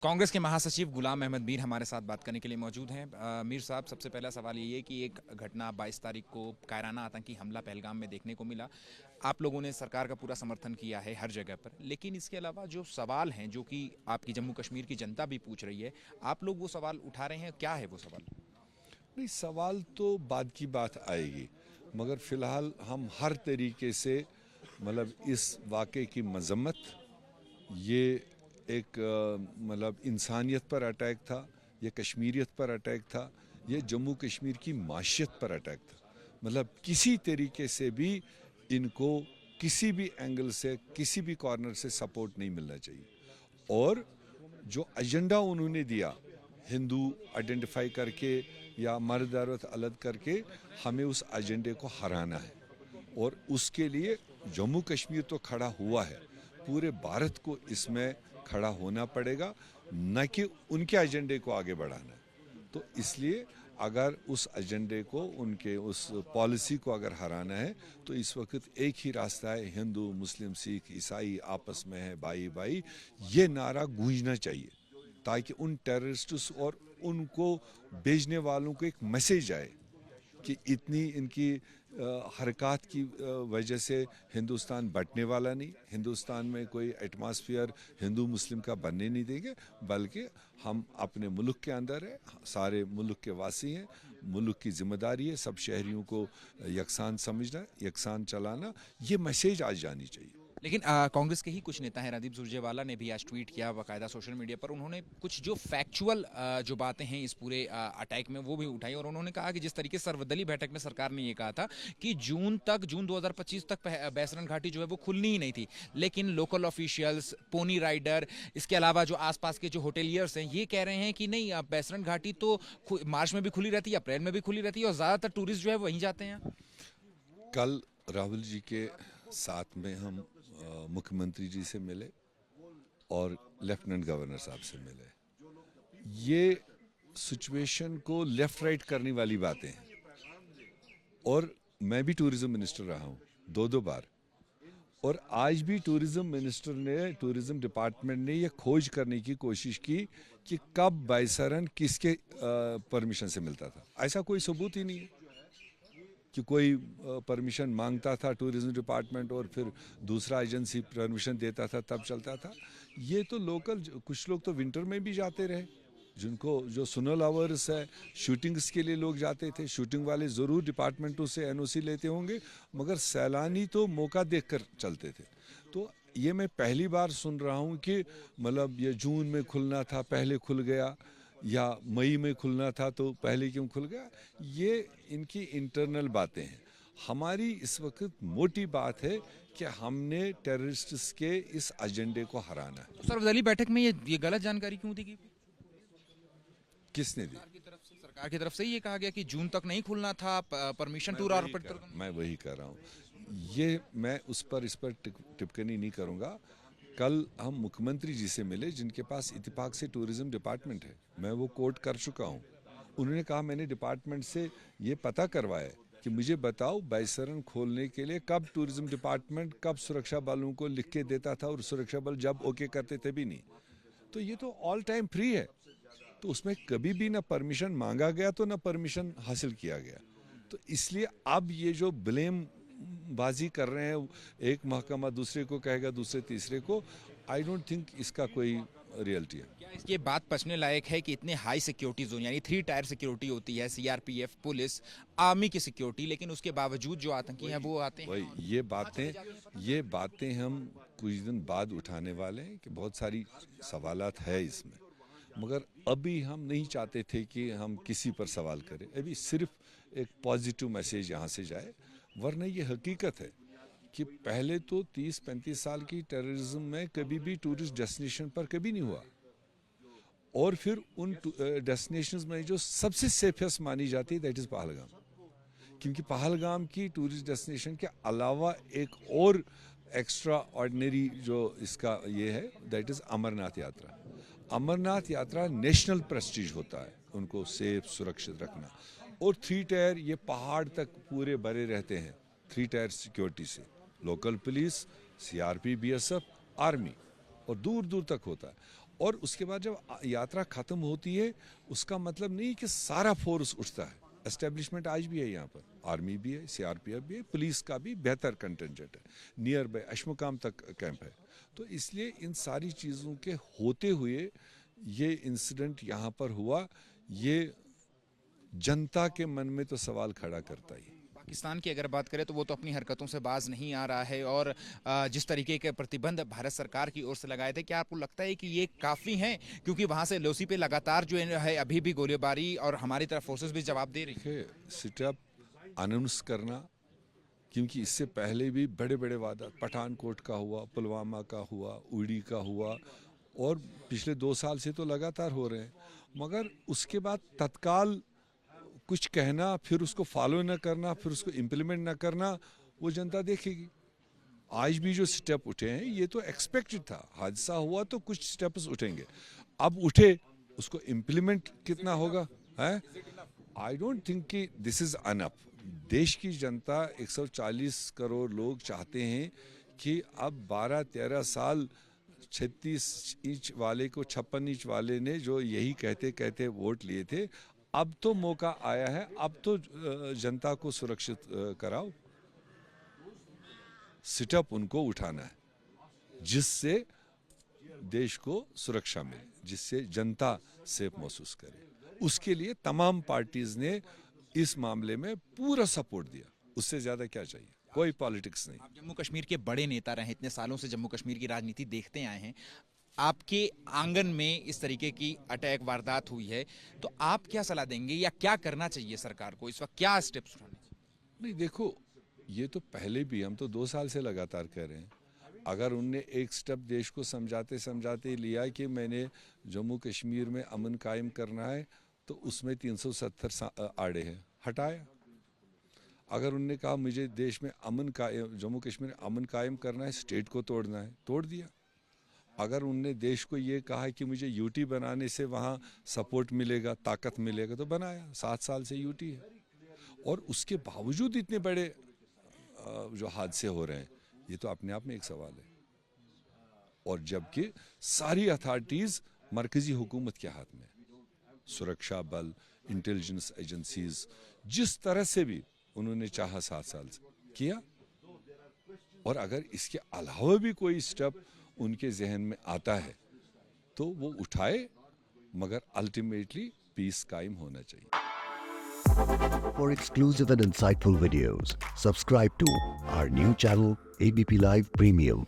कांग्रेस के महासचिव गुलाम अहमद मीर हमारे साथ बात करने के लिए मौजूद हैं। मीर साहब, सबसे पहला सवाल ये है कि एक घटना 22 तारीख को कायराना आतंकी हमला पहलगाम में देखने को मिला। आप लोगों ने सरकार का पूरा समर्थन किया है हर जगह पर, लेकिन इसके अलावा जो सवाल हैं जो कि आपकी जम्मू कश्मीर की जनता भी पूछ रही है, आप लोग वो सवाल उठा रहे हैं, क्या है वो सवाल? नहीं, सवाल तो बाद की बात आएगी, मगर फ़िलहाल हम हर तरीके से मतलब इस वाक़े की मज़म्मत, ये एक मतलब इंसानियत पर अटैक था, ये कश्मीरियत पर अटैक था, ये जम्मू कश्मीर की माशियत पर अटैक था। मतलब किसी तरीके से भी इनको किसी भी एंगल से किसी भी कॉर्नर से सपोर्ट नहीं मिलना चाहिए। और जो एजेंडा उन्होंने दिया, हिंदू आइडेंटिफाई करके या मर्द औरत अलग करके, हमें उस एजेंडे को हराना है। और उसके लिए जम्मू कश्मीर तो खड़ा हुआ है, पूरे भारत को इसमें खड़ा होना पड़ेगा, न कि उनके एजेंडे को आगे बढ़ाना। तो इसलिए अगर उस एजेंडे को, उनके उस पॉलिसी को अगर हराना है, तो इस वक्त एक ही रास्ता है, हिंदू मुस्लिम सिख ईसाई आपस में है भाई भाई, ये नारा गूंजना चाहिए, ताकि उन टेररिस्ट्स और उनको भेजने वालों को एक मैसेज आए कि इतनी इनकी हरकत की वजह से हिंदुस्तान बटने वाला नहीं, हिंदुस्तान में कोई एटमॉस्फेयर हिंदू मुस्लिम का बनने नहीं देंगे, बल्कि हम अपने मुल्क के अंदर है, सारे मुल्क के वासी हैं, मुल्क की जिम्मेदारी है सब शहरियों को यकसान समझना, यकसान चलाना, ये मैसेज आज जानी चाहिए। लेकिन कांग्रेस के ही कुछ नेता हैं, रणदीप सुरजेवाला ने भी आज ट्वीट किया बाकायदा सोशल मीडिया पर। उन्होंने कुछ जो फैक्चुअल जो बातें हैं इस पूरे अटैक में वो भी उठाई, और उन्होंने कहा कि जिस तरीके से सर्वदलीय बैठक में सरकार ने ये कहा था कि जून 2025 तक बैसरन घाटी जो है वो खुलनी ही नहीं थी, लेकिन लोकल ऑफिशियल्स, पोनी राइडर, इसके अलावा जो आसपास के जो होटेलियर्स हैं, ये कह रहे हैं कि नहीं, बैसरन घाटी तो मार्च में भी खुली रहती है, अप्रैल में भी खुली रहती है, और ज़्यादातर टूरिस्ट जो है वहीं जाते हैं। कल राहुल जी के साथ में हम मुख्यमंत्री जी से मिले और लेफ्टिनेंट गवर्नर साहब से मिले। ये सिचुएशन को लेफ्ट राइट करने वाली बातें हैं, और मैं भी टूरिज्म मिनिस्टर रहा हूँ दो बार, और आज भी टूरिज्म मिनिस्टर ने, टूरिज्म डिपार्टमेंट ने यह खोज करने की कोशिश की कि कब बायसरन किसके परमिशन से मिलता था। ऐसा कोई सबूत ही नहीं है कि कोई परमिशन मांगता था टूरिज्म डिपार्टमेंट और फिर दूसरा एजेंसी परमिशन देता था तब चलता था। ये तो लोकल, कुछ लोग तो विंटर में भी जाते रहे, जिनको जो स्नो आवर्स है, शूटिंग्स के लिए लोग जाते थे, शूटिंग वाले ज़रूर डिपार्टमेंटों से एनओसी लेते होंगे, मगर सैलानी तो मौका देखकर चलते थे। तो ये मैं पहली बार सुन रहा हूँ कि मतलब ये जून में खुलना था पहले खुल गया, या मई में खुलना था तो पहले क्यों खुल गया। ये इनकी इंटरनल बातें हैं। हमारी इस वक्त मोटी बात है कि हमने टेररिस्ट्स के इस एजेंडे को हराना है। तो सर्वदलीय बैठक में ये गलत जानकारी क्यों दी गई? किसने दी? सरकार की तरफ से ये कहा गया कि जून तक नहीं खुलना था, परमिशन टूर ऑपरेटर। मैं वही कर रहा हूँ, ये मैं इस पर टिप्पणी नहीं करूँगा। कल हम मुख्यमंत्री जी से मिले, जिनके पास इत्तेफाक से टूरिज्म डिपार्टमेंट है, मैं वो कोट कर चुका हूँ। उन्होंने कहा मैंने डिपार्टमेंट से ये पता करवाया कि मुझे बताओ बैसरन खोलने के लिए कब टूरिज्म डिपार्टमेंट, कब सुरक्षा बलों को लिख के देता था, और सुरक्षा बल जब ओके करते थे भी नहीं। तो ये तो ऑल टाइम फ्री है, तो उसमें कभी भी ना परमिशन मांगा गया तो ना परमिशन हासिल किया गया। तो इसलिए अब ये जो ब्लेम बाजी कर रहे हैं, एक महकमा दूसरे को कहेगा, दूसरे तीसरे को, आई डोंट थिंक इसका कोई रियलिटी है। क्या इसकी बात पछने लायक है कि इतने हाई सिक्योरिटी जोन, यानी 3 टायर सिक्योरिटी होती है, सीआरपीएफ, पुलिस, आर्मी की सिक्योरिटी, लेकिन उसके बावजूद जो आतंकी हैं वो आते हैं? वही ये बातें हम कुछ दिन बाद उठाने वाले हैं कि बहुत सारी सवालात है इसमें, मगर अभी हम नहीं चाहते थे कि हम किसी पर सवाल करें। अभी सिर्फ एक पॉजिटिव मैसेज यहाँ से जाए, वरना ये हकीकत है कि पहले तो 30-35 साल की टेररिज्म में कभी भी टूरिस्ट डेस्टिनेशन पर कभी नहीं हुआ। और फिर उन डेस्टिनेशंस में जो सबसे सेफेस्ट मानी जाती है, दैट इज़ पहलगाम। क्योंकि पहलगाम की टूरिस्ट डेस्टिनेशन के अलावा एक और एक्स्ट्रा ऑर्डिनरी जो इसका ये है, दैट इज़ अमरनाथ यात्रा। अमरनाथ यात्रा नेशनल प्रेस्टीज होता है, उनको सेफ सुरक्षित रखना। और 3 टायर, ये पहाड़ तक पूरे भरे रहते हैं 3 टायर सिक्योरिटी से, local police, CRP, BSF, army, और दूर दूर तक होता है। और उसके बाद जब यात्रा खत्म होती है उसका मतलब नहीं कि सारा फोर्स उठता है। एस्टेब्लिशमेंट आज भी है यहाँ पर, आर्मी भी है, सीआरपीएफ भी है, पुलिस का भी बेहतर कंटेंजेंट है, नियर बाय अश्मुकाम तक कैंप है। तो इसलिए इन सारी चीज़ों के होते हुए ये इंसिडेंट यहाँ पर हुआ, ये जनता के मन में तो सवाल खड़ा करता ही। पाकिस्तान की अगर बात करें तो वो तो अपनी हरकतों से बाज नहीं आ रहा है और जिस तरीके के प्रतिबंध भारत सरकार की ओर से लगाए थे, क्या आपको लगता है कि ये काफ़ी हैं? क्योंकि वहाँ से लोसी पे लगातार जो है अभी भी गोलीबारी और हमारी तरफ फोर्सेस भी जवाब दे रही है। सिटअप अनाउंस करना, क्योंकि इससे पहले भी बड़े बड़े वादा, पठानकोट का हुआ, पुलवामा का हुआ, उड़ी का हुआ और पिछले 2 साल से तो लगातार हो रहे हैं, मगर उसके बाद तत्काल कुछ कहना, फिर उसको फॉलो न करना, फिर उसको इम्प्लीमेंट न करना, वो जनता देखेगी। आज भी जो स्टेप उठे हैं ये तो एक्सपेक्टेड था, हादसा हुआ तो कुछ स्टेप्स उठेंगे, अब उठे उसको इम्प्लीमेंट कितना होगा है। आई डोंट थिंक कि दिस इज अनफ। देश की जनता 140 करोड़ लोग चाहते हैं कि अब 12-13 साल 36 इंच वाले को 56 इंच वाले ने जो यही कहते कहते वोट लिए थे, अब तो मौका आया है, अब तो जनता को सुरक्षित कराओ। सिटअप उनको उठाना है जिससे देश को सुरक्षा मिले, जिससे जनता सेफ महसूस करे। उसके लिए तमाम पार्टीज ने इस मामले में पूरा सपोर्ट दिया, उससे ज्यादा क्या चाहिए, कोई पॉलिटिक्स नहीं। आप जम्मू कश्मीर के बड़े नेता रहे, इतने सालों से जम्मू कश्मीर की राजनीति देखते आए हैं, आपके आंगन में इस तरीके की अटैक वारदात हुई है तो आप क्या सलाह देंगे या क्या करना चाहिए सरकार को इस वक्त, क्या स्टेप्स उठाने चाहिए? नहीं देखो, ये तो पहले भी हम तो 2 साल से लगातार कह रहे हैं। अगर उनने एक स्टेप देश को समझाते समझाते लिया कि मैंने जम्मू कश्मीर में अमन कायम करना है तो उसमें 370 आड़े हैं, हटाया। अगर उनने कहा मुझे देश में अमन कायम, जम्मू कश्मीर में अमन कायम करना है, स्टेट को तोड़ना है, तोड़ दिया। अगर उनने देश को ये कहा कि मुझे यूटी बनाने से वहाँ सपोर्ट मिलेगा, ताकत मिलेगा, तो बनाया। 7 साल से यूटी है और उसके बावजूद इतने बड़े जो हादसे हो रहे हैं, ये तो अपने आप में एक सवाल है। और जबकि सारी अथॉरिटीज मरकजी हुकूमत के हाथ में, सुरक्षा बल, इंटेलिजेंस एजेंसीज, जिस तरह से भी उन्होंने चाहा 7 साल से किया। और अगर इसके अलावा भी कोई स्टेप उनके जहन में आता है तो वो उठाए, मगर अल्टीमेटली पीस कायम होना चाहिए। For exclusive and insightful videos, subscribe to our new channel ABP Live Premium.